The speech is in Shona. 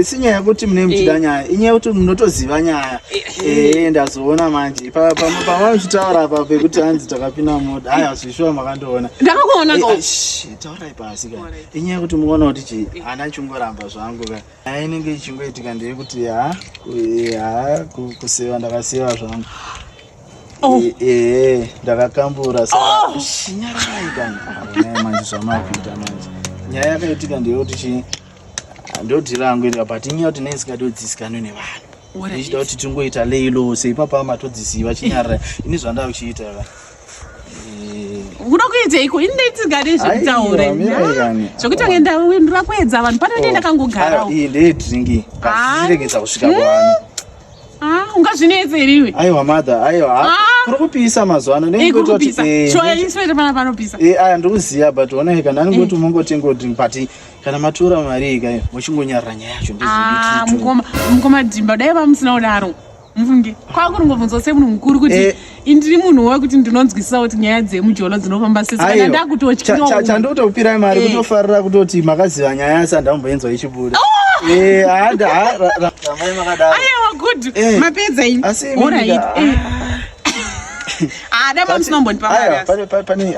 Sinyaya kuti mune muchida nyaya, inyaya kuti munotoziva nyaya. Ndazoona manje. Pamachitaura apa pekuti hanzi takapinda moda. Haya zvishuwa makandoona. Ndakakuona ko. Taurai pasi ka. Inyaya kuti muona kuti ana chingoramba zvangu ka. Inenge ichingoitika ndeyekuti kuseva ndakaseva zvangu. Ndakakambura saka shinyarai kana. Manje zvamakuita manje. Nyaya yakaitika ndeyekuti ndoti rangu iri but inyaya kuti nesingadodzisikano nevanhu. Ndichida kuti tingoita leilo seipapa matodziziva chinyarara. Ini zvandava kuchiita ka. Unoda kuiteiko? Indaitigare zvekutaura. Zvokuti ngenda wendura kwedza vanhu panoenda ndakangogarawo. Ndeye dringi. Kasiregedza kusvika kuvanhu. Ungazvinetseriwe. Aiwa mother, aiwa. Kuri kupisa mazuva ano ndengoti kuti choya iswete pana panopisa. Ndikuziya but ona kana ndingoti mungotenga drink but kana matora mari ika muchingonyarara nyaya yacho ndizvo. Mukoma dhimba dai vamusina kudaro. Mufunge. Kwakuri ngobvunza semunhu mukuru kuti indiri munhu wekuti ndinonzwisisa kuti nyaya dzemujolo dzinofamba sei. Kana ndakutotya. Chandotokupirai mari kutofarira kutoti makaziva nyaya yasa ndamboenzwa ichibuda. Ramai makadaro. Aiwa good. Mapedza ini. Alright. Dai vamusina kumbondipa mari. Pane